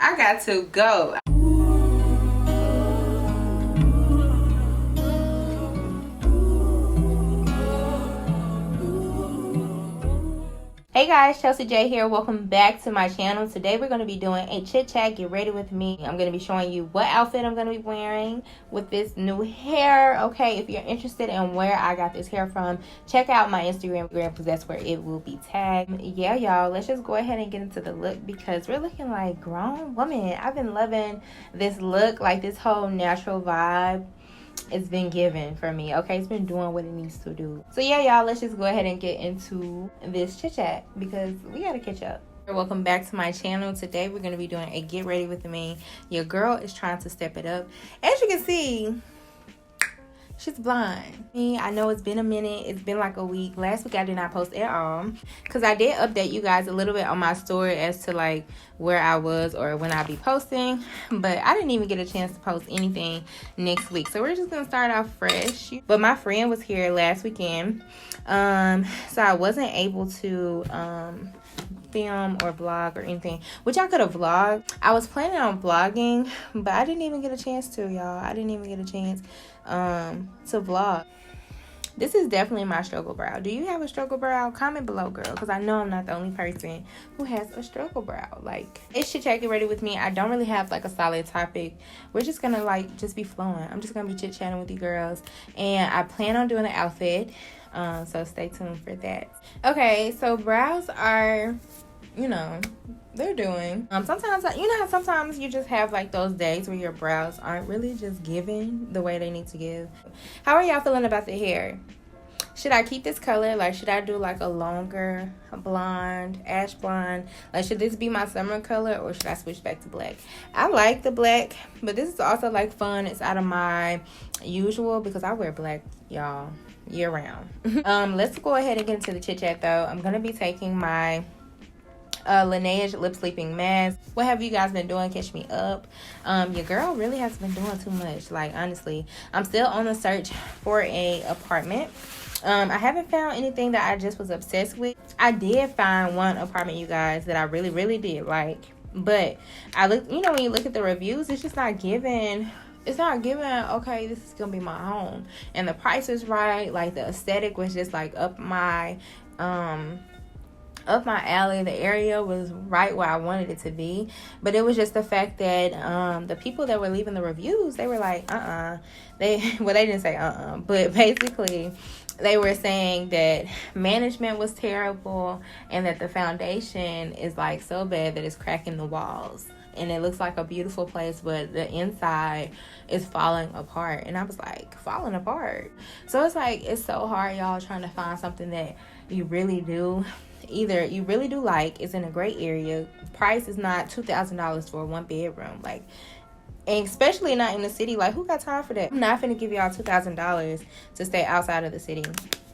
I got to go. Hey guys, Chelsie Jayy here. Welcome back to my channel. Today we're going to be doing a chit chat. Get ready with me. I'm going to be showing you what outfit I'm going to be wearing with this new hair. Okay, if you're interested in where I got this hair from, check out my Instagram because that's where it will be tagged. Yeah, y'all, let's just go ahead and get into the look because we're looking like grown women. I've been loving this look, like this whole natural vibe. It's been given for me. Okay, it's been doing what it needs to do. So yeah, y'all, let's just go ahead and get into this chit chat because we gotta catch up. Welcome back to my channel. Today we're gonna be doing a get ready with me. Your girl is trying to step it up. As you can see, she's blind. I know it's been a minute. It's been like a week. Last week I did not post at all because I did update you guys a little bit on my story as to like where I was or when I'll be posting, but I didn't even get a chance to post anything next week. So we're just gonna start off fresh. But my friend was here last weekend, so I wasn't able to film or vlog or anything, which I could have vlogged. I was planning on vlogging, but I didn't even get a chance to, y'all. I didn't even get a chance to vlog. This is definitely my struggle brow. Do you have a struggle brow? Comment below, girl, because I know I'm not the only person who has a struggle brow. Like, it's chit chat, get ready with me. I don't really have like a solid topic. We're just gonna like just be flowing. I'm just gonna be chit chatting with you girls, and I plan on doing an outfit, so stay tuned for that. Okay, so brows are, you know, they're doing sometimes, you know how sometimes you just have like those days where your brows aren't really just giving the way they need to give. How are y'all feeling about the hair? Should I keep this color? Like, should I do like a longer blonde, ash blonde? Like, should this be my summer color or should I switch back to black? I like the black, but this is also like fun. It's out of my usual because I wear black, y'all, year round. Let's go ahead and get into the chit chat though. I'm gonna be taking my Laneige lip sleeping mask. What have you guys been doing? Catch me up. Your girl really has been doing too much. Like, honestly, I'm still on the search for a apartment. I haven't found anything that I just was obsessed with. I did find one apartment, you guys, that I really did like, but I look, you know, when you look at the reviews, it's just not giving. It's not giving, okay, this is gonna be my home, and the price is right. Like, the aesthetic was just like up my alley. The area was right where I wanted it to be, but it was just the fact that the people that were leaving the reviews, they were like they didn't say but basically they were saying that management was terrible and that the foundation is like so bad that it's cracking the walls, and it looks like a beautiful place, but the inside is falling apart. And I was like, falling apart? So it's like, it's so hard, y'all, trying to find something that you really do. Either you really do like, it's in a great area, price is not $2,000 for a 1-bedroom, like, and especially not in the city. Like, who got time for that? I'm not finna give y'all $2,000 to stay outside of the city.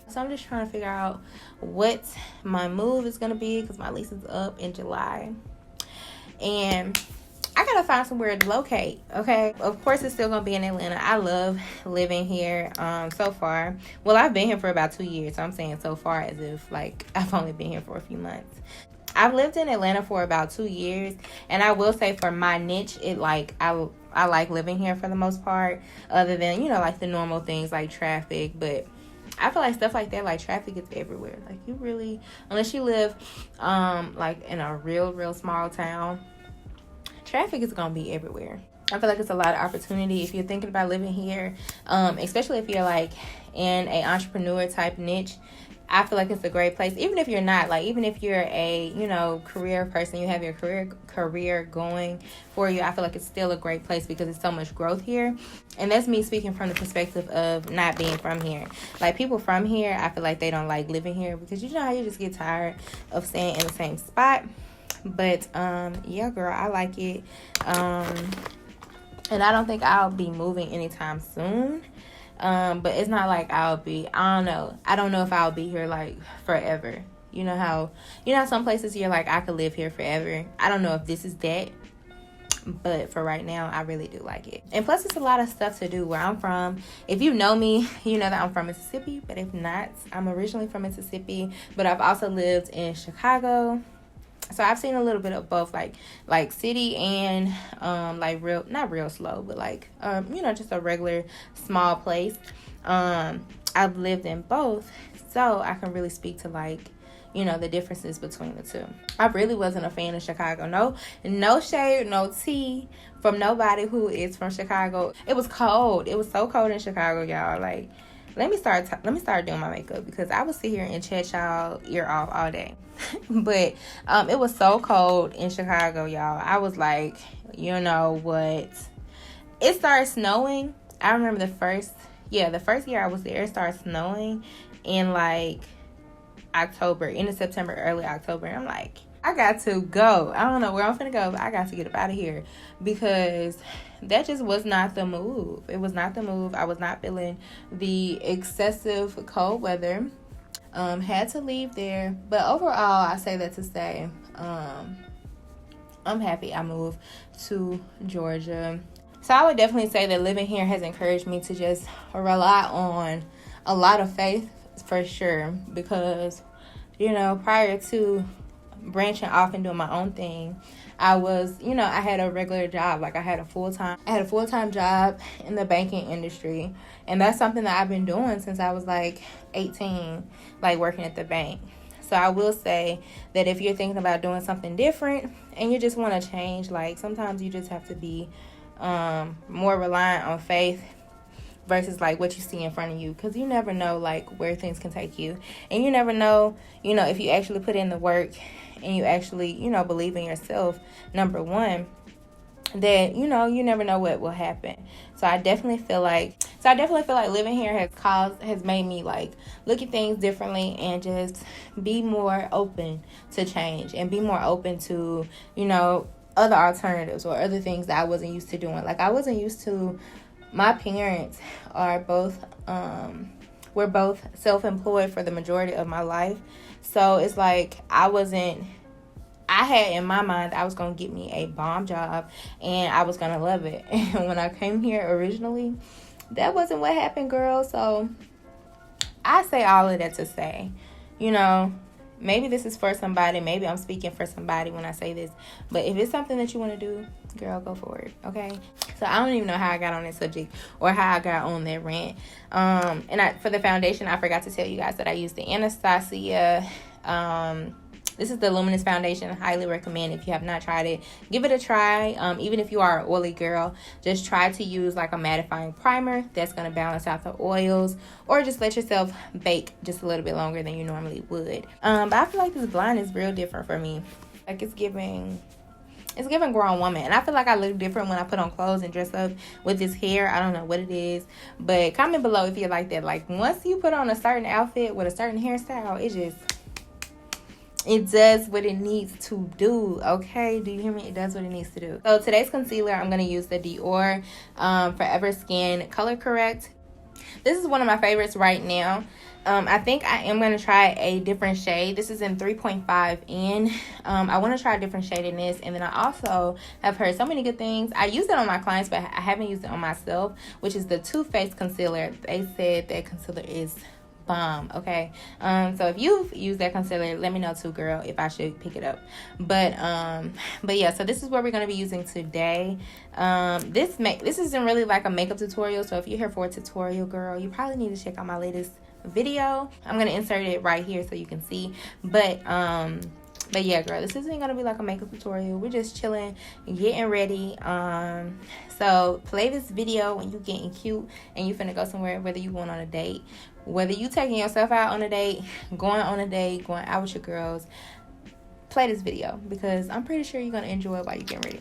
So I'm just trying to figure out what my move is gonna be because my lease is up in July, and I gotta find somewhere to locate. Okay, of course it's still gonna be in Atlanta. I love living here so far. Well, I've been here for about 2 years, so I'm saying so far as if like I've only been here for a few months. I've lived in Atlanta for about 2 years, and I will say for my niche, it like I like living here for the most part, other than, you know, like the normal things like traffic. But I feel like stuff like that, like traffic, is everywhere. Like, you really, unless you live like in a real small town, traffic is gonna be everywhere. I feel like it's a lot of opportunity if you're thinking about living here, especially if you're like in a entrepreneur type niche. I feel like it's a great place. Even if you're not, like, even if you're a, you know, career person, you have your career going for you, I feel like it's still a great place because there's so much growth here. And that's me speaking from the perspective of not being from here. Like, people from here, I feel like they don't like living here because, you know how you just get tired of staying in the same spot. But yeah, girl, I like it, and I don't think I'll be moving anytime soon. But it's not like I don't know if I'll be here like forever. You know how some places you're like, I could live here forever. I don't know if this is that, but for right now, I really do like it. And plus, it's a lot of stuff to do where I'm from. If you know me, you know that I'm from Mississippi, but if not, I'm originally from Mississippi, but I've also lived in Chicago, So I've seen a little bit of both, like city and like real, not real slow, but like you know, just a regular small place. I've lived in both, so I can really speak to, like, you know, the differences between the two. I really wasn't a fan of Chicago. No shade, no tea from nobody who is from Chicago. It was cold. It was so cold in Chicago, y'all. Like, let me start doing my makeup, because I would sit here and chat y'all ear off all day. But it was so cold in Chicago, y'all. I was like, you know what? It started snowing. I remember the first year I was there, it started snowing in like October, end of September, early October. And I'm like, I got to go. I don't know where I'm finna go, but I got to get up out of here, because that just was not the move. It was not the move. I was not feeling the excessive cold weather. Had to leave there. But overall, I say that to say, I'm happy I moved to Georgia. So I would definitely say that living here has encouraged me to just rely on a lot of faith, for sure, because, you know, prior to branching off and doing my own thing, I was, you know, I had a regular job. Like, I had a full-time job in the banking industry, and that's something that I've been doing since I was like 18, like working at the bank. So I will say that if you're thinking about doing something different and you just want to change, like, sometimes you just have to be more reliant on faith versus like what you see in front of you, because you never know like where things can take you, and you never know, you know, if you actually put in the work and you actually, you know, believe in yourself, number one, that, you know, you never know what will happen. So I definitely feel like living here has made me like look at things differently and just be more open to change and be more open to, you know, other alternatives or other things that I wasn't used to doing. Like, I wasn't used to, my parents are both were both self-employed for the majority of my life. So it's like I had in my mind I was going to get me a bomb job and I was going to love it. And when I came here originally, that wasn't what happened, girl. So I say all of that to say, you know, maybe this is for somebody. Maybe I'm speaking for somebody when I say this. But if it's something that you want to do, girl, go for it, okay? So I don't even know how I got on that subject or how I got on that rant. For the foundation, I forgot to tell you guys that I used the Anastasia. This is the Luminous Foundation. I highly recommend. If you have not tried it, give it a try. Even if you are an oily girl, just try to use like a mattifying primer that's going to balance out the oils, or just let yourself bake just a little bit longer than you normally would. But I feel like this blonde is real different for me. Like, it's giving grown woman, and I feel like I look different when I put on clothes and dress up with this hair. I don't know what it is, but comment below if you like that. Like, once you put on a certain outfit with a certain hairstyle, it does what it needs to do, okay? Do you hear me? It does what it needs to do. So today's concealer, I'm going to use the Dior Forever Skin Color Correct. This is one of my favorites right now. I think I am going to try a different shade. This is in 3.5N. I want to try a different shade in this. And then I also have heard so many good things. I use it on my clients, but I haven't used it on myself, which is the Too Faced Concealer. They said that concealer is bomb, okay? So if you've used that concealer, let me know too, girl, if I should pick it up. But yeah, so this is what we're going to be using today. This isn't really like a makeup tutorial, so if you're here for a tutorial, girl, you probably need to check out my latest video. I'm going to insert it right here so you can see. But yeah, girl, this isn't going to be like a makeup tutorial. We're just chilling, getting ready. So play this video when you getting cute and you finna go somewhere, whether you going on a date, whether you taking yourself out on a date, going on a date, going out with your girls. Play this video because I'm pretty sure you're going to enjoy it while you're getting ready.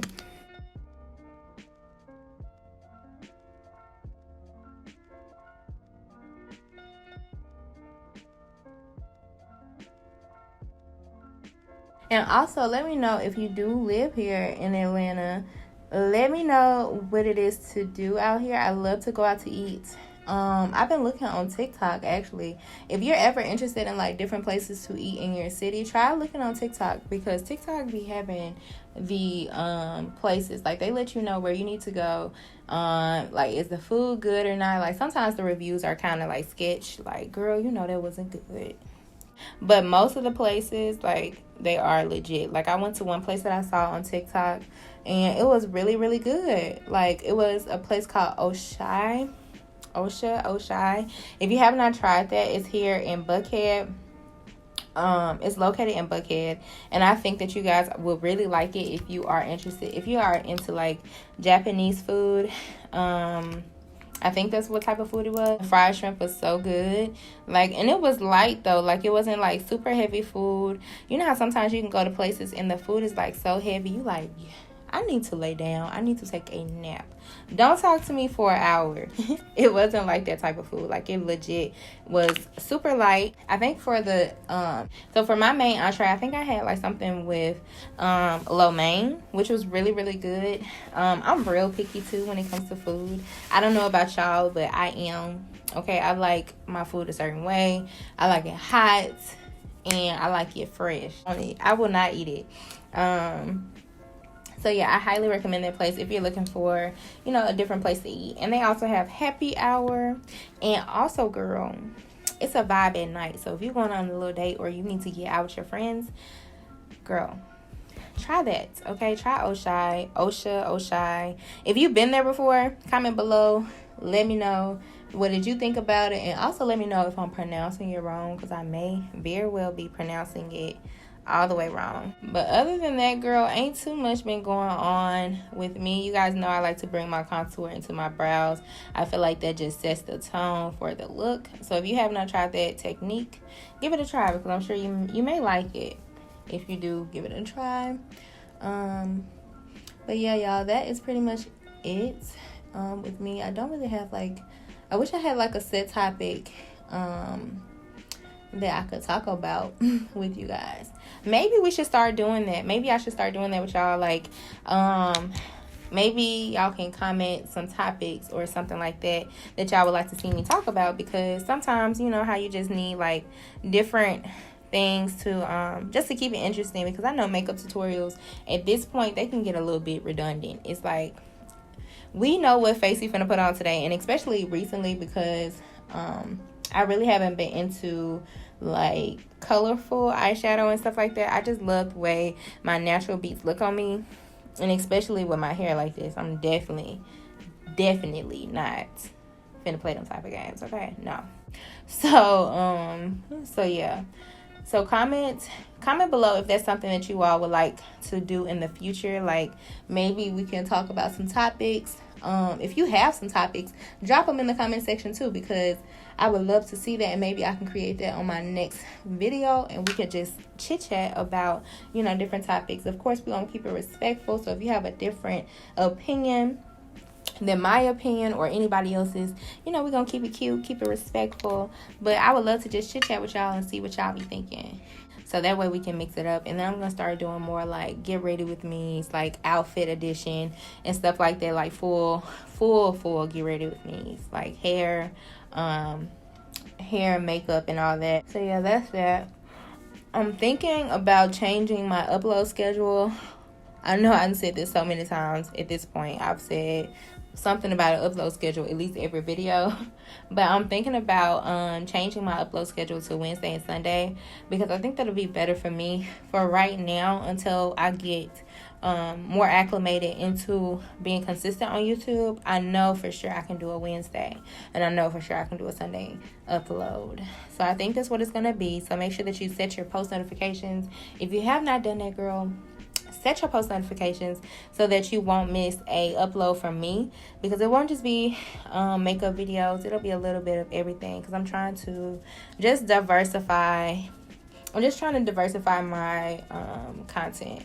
And also, let me know if you do live here in Atlanta. Let me know what it is to do out here. I love to go out to eat. I've been looking on TikTok, actually. If you're ever interested in like different places to eat in your city, try looking on TikTok, because TikTok be having the places, like they let you know where you need to go. Like, is the food good or not? Like, sometimes the reviews are kind of like sketch, like, girl, you know that wasn't good. But most of the places, like, they are legit. Like, I went to one place that I saw on TikTok, and it was really, really good. Like, it was a place called xoxo. If you have not tried that, it's here in Buckhead. It's located in Buckhead, and I think that you guys will really like it if you are interested. If you are into like Japanese food, I think that's what type of food it was. Fried shrimp was so good. Like, and it was light though. Like, it wasn't like super heavy food. You know how sometimes you can go to places and the food is like so heavy. You like, I need to lay down. I need to take a nap. Don't talk to me for an hour. It wasn't like that type of food. Like, it legit was super light. I think for the so for my main entree, I think I had like something with lo mein, which was really, really good. I'm real picky too when it comes to food. I don't know about y'all, but I am. Okay, I like my food a certain way. I like it hot, and I like it fresh. I will not eat it. So yeah, I highly recommend that place if you're looking for, you know, a different place to eat. And they also have happy hour. And also, girl, it's a vibe at night. So if you're going on a little date or you need to get out with your friends, girl, try that. Okay, try Oshai. If you've been there before, comment below. Let me know. What did you think about it? And also let me know if I'm pronouncing it wrong, because I may very well be pronouncing it all the way wrong. But other than that, girl, ain't too much been going on with me. You guys know I like to bring my contour into my brows. I feel like that just sets the tone for the look. So if you have not tried that technique, give it a try, because I'm sure you may like it. If you do, give it a try. But yeah, y'all, that is pretty much it with me. I don't really have like, I wish I had like a set topic that I could talk about with you guys. Maybe we should start doing that. Maybe I should start doing that with y'all. Like, maybe y'all can comment some topics or something like that y'all would like to see me talk about, because sometimes, you know how you just need like different things to just to keep it interesting, because I know makeup tutorials at this point, they can get a little bit redundant. It's like, we know what face we finna put on today, and especially recently, because I really haven't been into like colorful eyeshadow and stuff like that. I just love the way my natural beats look on me, and especially with my hair like this, I'm definitely not finna play them type of games. Okay, no. So yeah. So comment below if that's something that you all would like to do in the future. Like, maybe we can talk about some topics. If you have some topics, drop them in the comment section too, because I would love to see that, and maybe I can create that on my next video, and we could just chit chat about, you know, different topics. Of course, we're gonna keep it respectful. So if you have a different opinion than my opinion or anybody else's, you know, we're gonna keep it cute, keep it respectful. But I would love to just chit chat with y'all and see what y'all be thinking, so that way we can mix it up. And then I'm gonna start doing more like get ready with me's, like outfit edition and stuff like that, like full get ready with me's, like hair, makeup and all that. So yeah, that's that. I'm thinking about changing my upload schedule. I know I've said this so many times at this point. I've said something about an upload schedule at least every video, but I'm thinking about changing my upload schedule to Wednesday and Sunday, because I think that'll be better for me for right now, until I get more acclimated into being consistent on YouTube. I know for sure I can do a Wednesday, and I know for sure I can do a Sunday upload. So I think that's what it's gonna be. So make sure that you set your post notifications. If you have not done that, girl, set your post notifications so that you won't miss a upload from me, because it won't just be makeup videos. It'll be a little bit of everything, because I'm trying to just diversify. I'm just trying to diversify my content.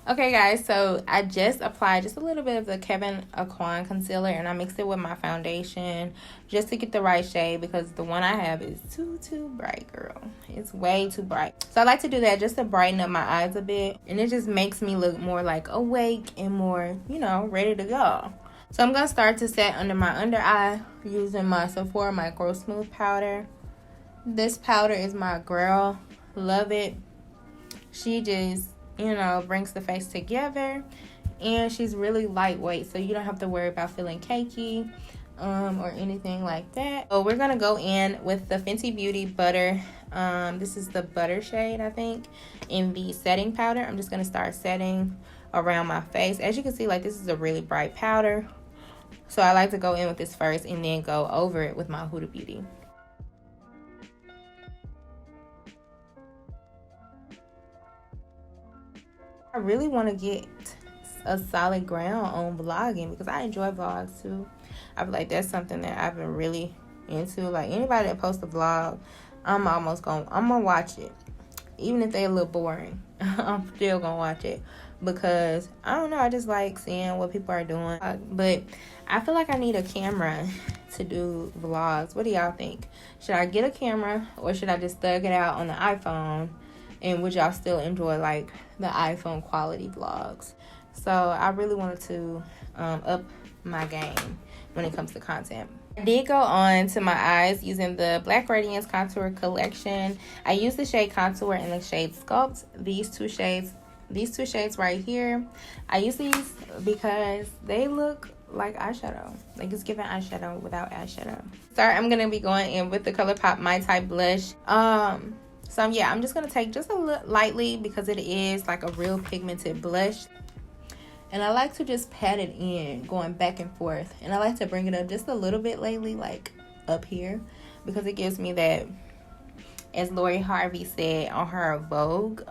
Okay, guys, so I just applied just a little bit of the Kevin Aquan concealer, and I mixed it with my foundation just to get the right shade, because the one I have is too bright, girl. It's way too bright. So I like to do that just to brighten up my eyes a bit, and it just makes me look more like awake and more, you know, ready to go. So I'm going to start to set under my under eye using my Sephora Micro Smooth Powder. This powder is my girl. Love it. She just, you know, brings the face together, and she's really lightweight, so you don't have to worry about feeling cakey or anything like that. So we're gonna go in with the Fenty Beauty Butter. This is the butter shade, I think, in the setting powder. I'm just gonna start setting around my face. As you can see, like, this is a really bright powder, so I like to go in with this first and then go over it with my Huda Beauty. I really want to get a solid ground on vlogging, because I enjoy vlogs too. I feel like that's something that I've been really into. Like, anybody that posts a vlog, I'm gonna watch it. Even if they're a little boring, I'm still gonna watch it, because I don't know, I just like seeing what people are doing. But I feel like I need a camera to do vlogs. What do y'all think? Should I get a camera, or should I just thug it out on the iPhone? And would y'all still enjoy, like, the iPhone quality vlogs? So I really wanted to up my game when it comes to content. I did go on to my eyes using the Black Radiance Contour Collection. I used the shade Contour and the shade Sculpt. These two shades right here. I use these because they look like eyeshadow. Like, it's giving eyeshadow without eyeshadow. Sorry, I'm gonna be going in with the Colourpop My Type blush. So yeah, I'm just gonna take just a little lightly, because it is like a real pigmented blush, and I like to just pat it in, going back and forth, and I like to bring it up just a little bit lately, like up here, because it gives me that, as Lori Harvey said on her Vogue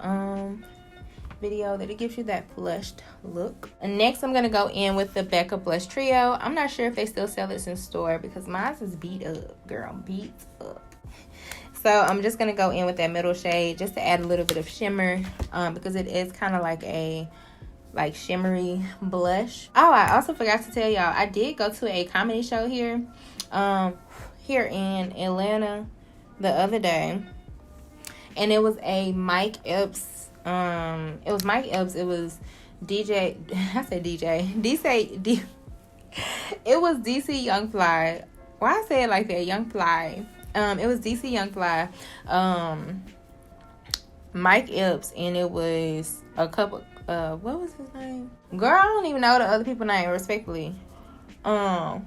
video, that it gives you that flushed look. And next I'm gonna go in with the Becca Blush Trio. I'm not sure if they still sell this in store, because mine is beat up, girl, beat up. So I'm just going to go in with that middle shade just to add a little bit of shimmer, because it is kind of like a shimmery blush. Oh, I also forgot to tell y'all, I did go to a comedy show here in Atlanta the other day. And it was a Mike Epps. It was Mike Epps. It was DJ. I said DJ. It was DC Young Fly. Why I say it like that? Young Fly. It was DC Young Fly, Mike Epps, and it was a couple, what was his name? Girl, I don't even know the other people's name, respectfully. But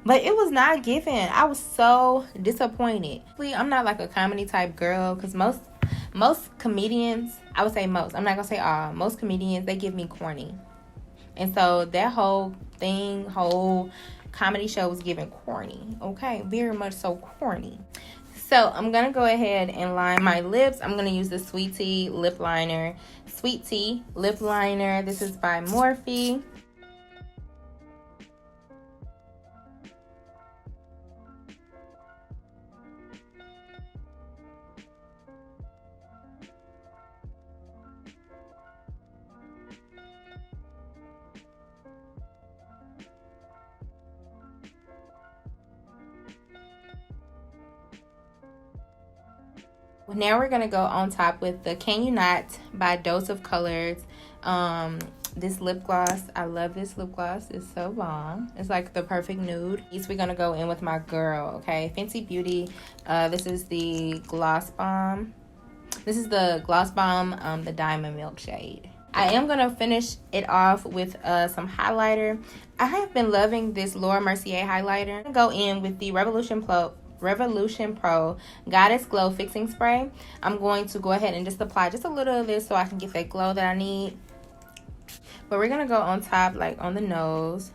it was not given. I was so disappointed. I'm not like a comedy type girl, because most comedians, I would say most, I'm not gonna say all, most comedians, they give me corny. And so that whole comedy show was giving corny, okay? Very much so corny. So I'm gonna go ahead and line my lips. I'm gonna use the Sweet Tea lip liner. Sweet Tea lip liner. This is by Morphe. Now we're gonna go on top with the Can You Not by Dose of Colors. This lip gloss, I love this lip gloss. It's so bomb. It's like the perfect nude. Next, we're gonna go in with my girl, okay? Fenty Beauty. This is the Gloss Bomb. This is the Gloss Bomb, the Diamond Milk shade. I am gonna finish it off with some highlighter. I have been loving this Laura Mercier highlighter. I'm gonna go in with the Revolution Pro Goddess Glow Fixing Spray. I'm going to go ahead and just apply just a little of this so I can get that glow that I need. But we're gonna go on top, like on the nose.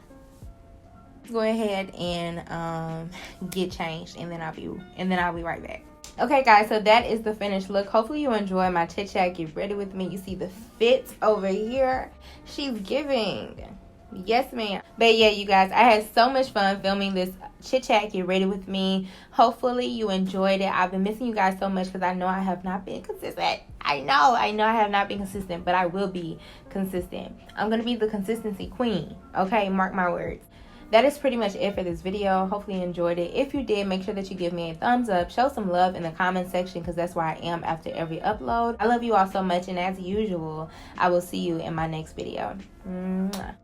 Go ahead and get changed, and then I'll be right back. Okay, guys, so that is the finished look. Hopefully you enjoy my chit chat. Get ready with me. You see the fit over here. She's giving. Yes, ma'am. But yeah, you guys, I had so much fun filming this chit chat. Get ready with me. Hopefully you enjoyed it. I've been missing you guys so much because I know I have not been consistent. I know I have not been consistent, but I will be consistent. I'm going to be the consistency queen. Okay, mark my words. That is pretty much it for this video. Hopefully you enjoyed it. If you did, make sure that you give me a thumbs up. Show some love in the comment section because that's where I am after every upload. I love you all so much, and as usual, I will see you in my next video. Mwah.